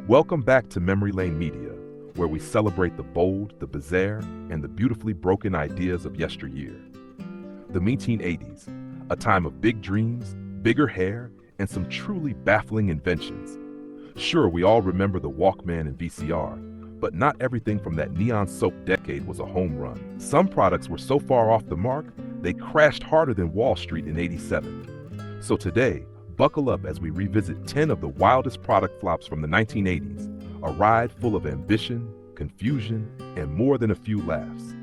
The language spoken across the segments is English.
Welcome back to Memory Lane Media, where we celebrate the bold, the bizarre, and the beautifully broken ideas of yesteryear. The 1980s, a time of big dreams, bigger hair, and some truly baffling inventions. Sure, we all remember the Walkman and VCR, but not everything from that neon-soaked decade was a home run. Some products were so far off the mark, they crashed harder than Wall Street in '87. So today, buckle up as we revisit 10 of the wildest product flops from the 1980s, a ride full of ambition, confusion, and more than a few laughs.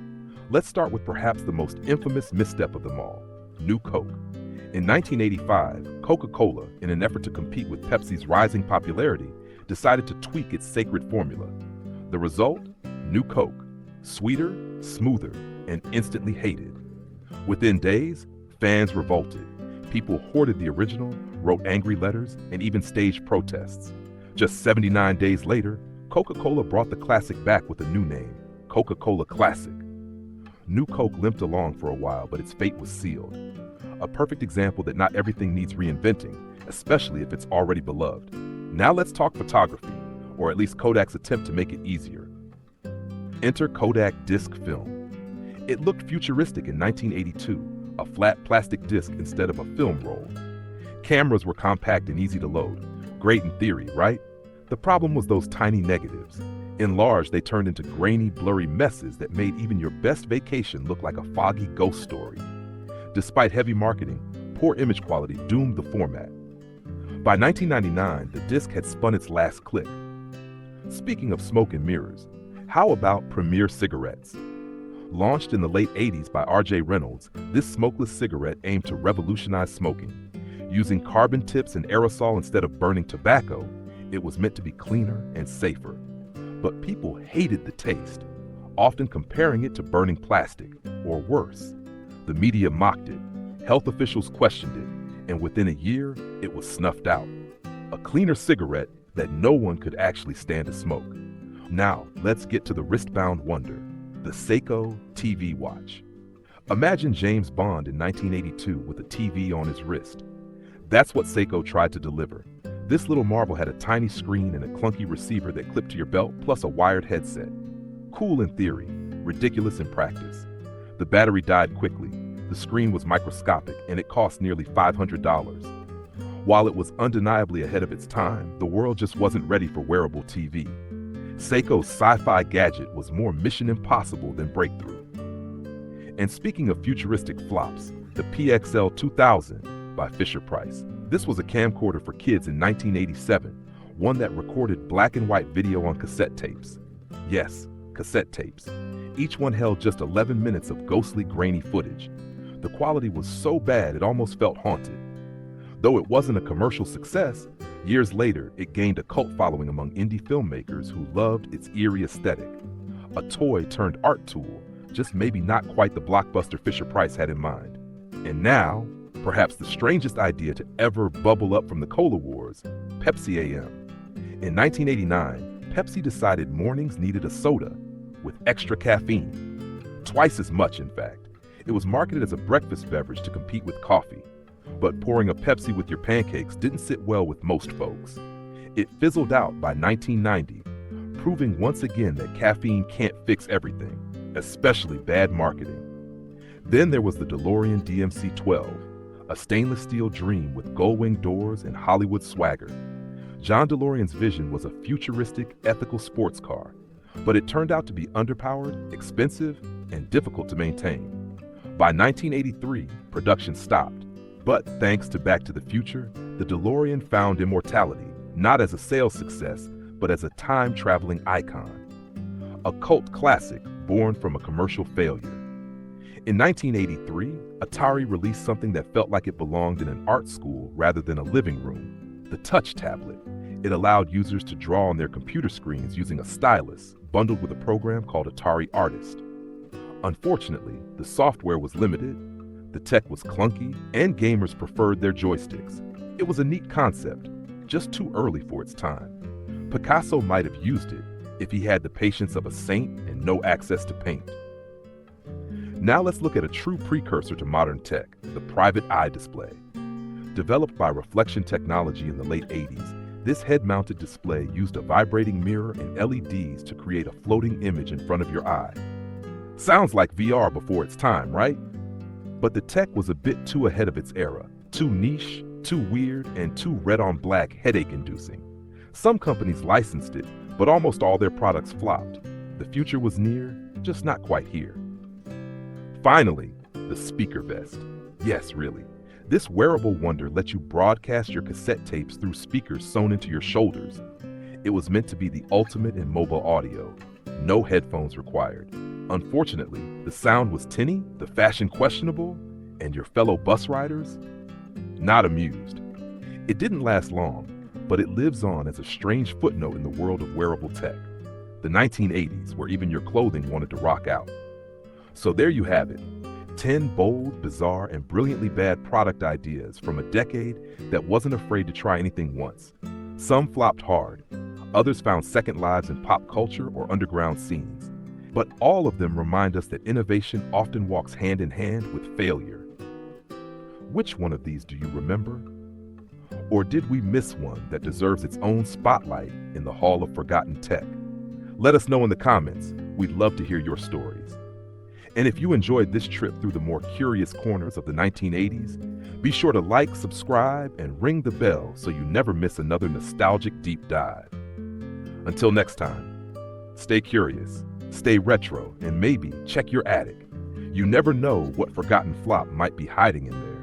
Let's start with perhaps the most infamous misstep of them all, New Coke. In 1985, Coca-Cola, in an effort to compete with Pepsi's rising popularity, decided to tweak its sacred formula. The result? New Coke. Sweeter, smoother, and instantly hated. Within days, fans revolted. People hoarded the original, wrote angry letters, and even staged protests. Just 79 days later, Coca-Cola brought the classic back with a new name, Coca-Cola Classic. New Coke limped along for a while, but its fate was sealed. A perfect example that not everything needs reinventing, especially if it's already beloved. Now let's talk photography, or at least Kodak's attempt to make it easier. Enter Kodak disc film. It looked futuristic in 1982, a flat plastic disc instead of a film roll. Cameras were compact and easy to load. Great in theory, right? The problem was those tiny negatives. Enlarged, they turned into grainy, blurry messes that made even your best vacation look like a foggy ghost story. Despite heavy marketing, poor image quality doomed the format. By 1999, the disc had spun its last click. Speaking of smoke and mirrors, how about Premier cigarettes? Launched in the late 80s by R.J. Reynolds, this smokeless cigarette aimed to revolutionize smoking. Using carbon tips and aerosol instead of burning tobacco, it was meant to be cleaner and safer. But people hated the taste, often comparing it to burning plastic, or worse. The media mocked it, health officials questioned it, and within a year, it was snuffed out. A cleaner cigarette that no one could actually stand to smoke. Now, let's get to the wristbound wonder, the Seiko TV Watch. Imagine James Bond in 1982 with a TV on his wrist. That's what Seiko tried to deliver. This little marvel had a tiny screen and a clunky receiver that clipped to your belt, plus a wired headset. Cool in theory, ridiculous in practice. The battery died quickly, the screen was microscopic, and it cost nearly $500. While it was undeniably ahead of its time, the world just wasn't ready for wearable TV. Seiko's sci-fi gadget was more Mission Impossible than breakthrough. And speaking of futuristic flops, the PXL-2000 by Fisher-Price. This was a camcorder for kids in 1987, one that recorded black and white video on cassette tapes. Yes, cassette tapes. Each one held just 11 minutes of ghostly, grainy footage. The quality was so bad it almost felt haunted. Though it wasn't a commercial success, years later it gained a cult following among indie filmmakers who loved its eerie aesthetic. A toy turned art tool, just maybe not quite the blockbuster Fisher-Price had in mind. And now, perhaps the strangest idea to ever bubble up from the Cola Wars, Pepsi A.M. In 1989, Pepsi decided mornings needed a soda with extra caffeine. Twice as much, in fact. It was marketed as a breakfast beverage to compete with coffee. But pouring a Pepsi with your pancakes didn't sit well with most folks. It fizzled out by 1990, proving once again that caffeine can't fix everything, especially bad marketing. Then there was the DeLorean DMC-12, a stainless steel dream with gull-wing doors and Hollywood swagger. John DeLorean's vision was a futuristic, ethical sports car, but it turned out to be underpowered, expensive, and difficult to maintain. By 1983, production stopped. But thanks to Back to the Future, the DeLorean found immortality, not as a sales success, but as a time-traveling icon. A cult classic born from a commercial failure. In 1983, Atari released something that felt like it belonged in an art school rather than a living room, the Touch Tablet. It allowed users to draw on their computer screens using a stylus, bundled with a program called Atari Artist. Unfortunately, the software was limited, the tech was clunky, and gamers preferred their joysticks. It was a neat concept, just too early for its time. Picasso might have used it if he had the patience of a saint and no access to paint. Now let's look at a true precursor to modern tech, the private eye display. Developed by Reflection Technology in the late 80s, This head-mounted display used a vibrating mirror and LEDs to create a floating image in front of your eye. Sounds like VR before its time, right? But the tech was a bit too ahead of its era, too niche, too weird, and too red-on-black headache-inducing. Some companies licensed it, but almost all their products flopped. The future was near, just not quite here. Finally, the speaker vest. Yes, really. This wearable wonder lets you broadcast your cassette tapes through speakers sewn into your shoulders. It was meant to be the ultimate in mobile audio. No headphones required. Unfortunately, the sound was tinny, the fashion questionable, and your fellow bus riders? Not amused. It didn't last long, but it lives on as a strange footnote in the world of wearable tech. The 1980s, where even your clothing wanted to rock out. So there you have it. 10 bold, bizarre, and brilliantly bad product ideas from a decade that wasn't afraid to try anything once. Some flopped hard. Others found second lives in pop culture or underground scenes. But all of them remind us that innovation often walks hand in hand with failure. Which one of these do you remember? Or did we miss one that deserves its own spotlight in the Hall of Forgotten Tech? Let us know in the comments. We'd love to hear your stories. And if you enjoyed this trip through the more curious corners of the 1980s, be sure to like, subscribe, and ring the bell so you never miss another nostalgic deep dive. Until next time, stay curious, stay retro, and maybe check your attic. You never know what forgotten flop might be hiding in there.